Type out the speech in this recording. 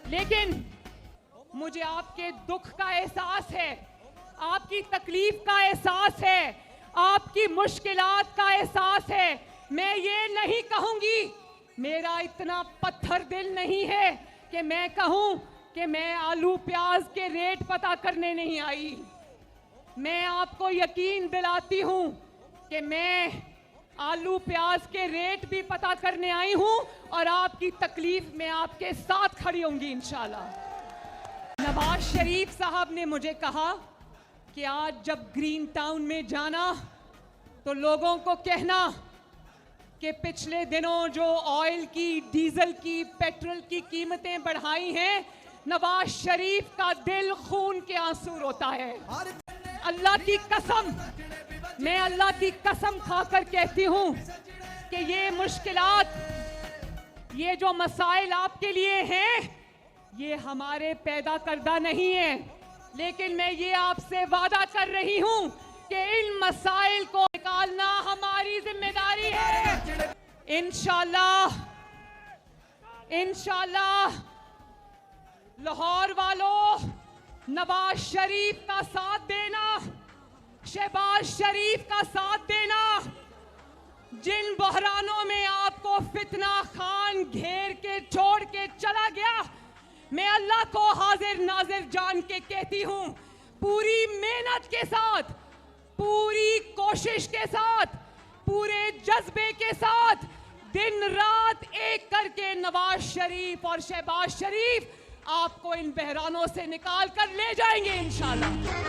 लेकिन मुझे आपके दुख का एहसास है, आपकी तकलीफ का एहसास है, आपकी मुश्किलात का एहसास है। मैं ये नहीं कहूंगी, मेरा इतना पत्थर दिल नहीं है कि मैं कहूं कि मैं आलू प्याज के रेट पता करने नहीं आई। मैं आपको यकीन दिलाती हूं कि मैं आलू प्याज के रेट भी पता करने आई हूं और आपकी तकलीफ में आपके साथ खड़ी होंगी इंशाल्लाह। नवाज शरीफ साहब ने मुझे कहा कि आज जब ग्रीन टाउन में जाना तो लोगों को कहना कि पिछले दिनों जो ऑयल की, डीजल की, पेट्रोल की कीमतें बढ़ाई हैं, नवाज शरीफ का दिल खून के आंसू रोता है। अल्लाह की कसम, मैं अल्लाह की कसम खाकर कहती हूं कि ये मुश्किलात, ये जो मसाइल आपके लिए हैं, ये हमारे पैदा करदा नहीं है, लेकिन मैं ये आपसे वादा कर रही हूं कि इन मसाइल को निकालना हमारी जिम्मेदारी है। इंशाल्लाह, इंशाल्लाह लाहौर वालों, नवाज शरीफ का साथ देना, शहबाज शरीफ का साथ देना। जिन बहरानों में आपको फितना खान घेर के छोड़ के चला गया, मैं अल्लाह को हाजिर नाजिर जान के कहती हूं, पूरी मेहनत के साथ, पूरी कोशिश के साथ, पूरे जज्बे के साथ दिन रात एक करके नवाज शरीफ और शहबाज शरीफ आपको इन बहरानों से निकाल कर ले जाएंगे इंशाल्लाह।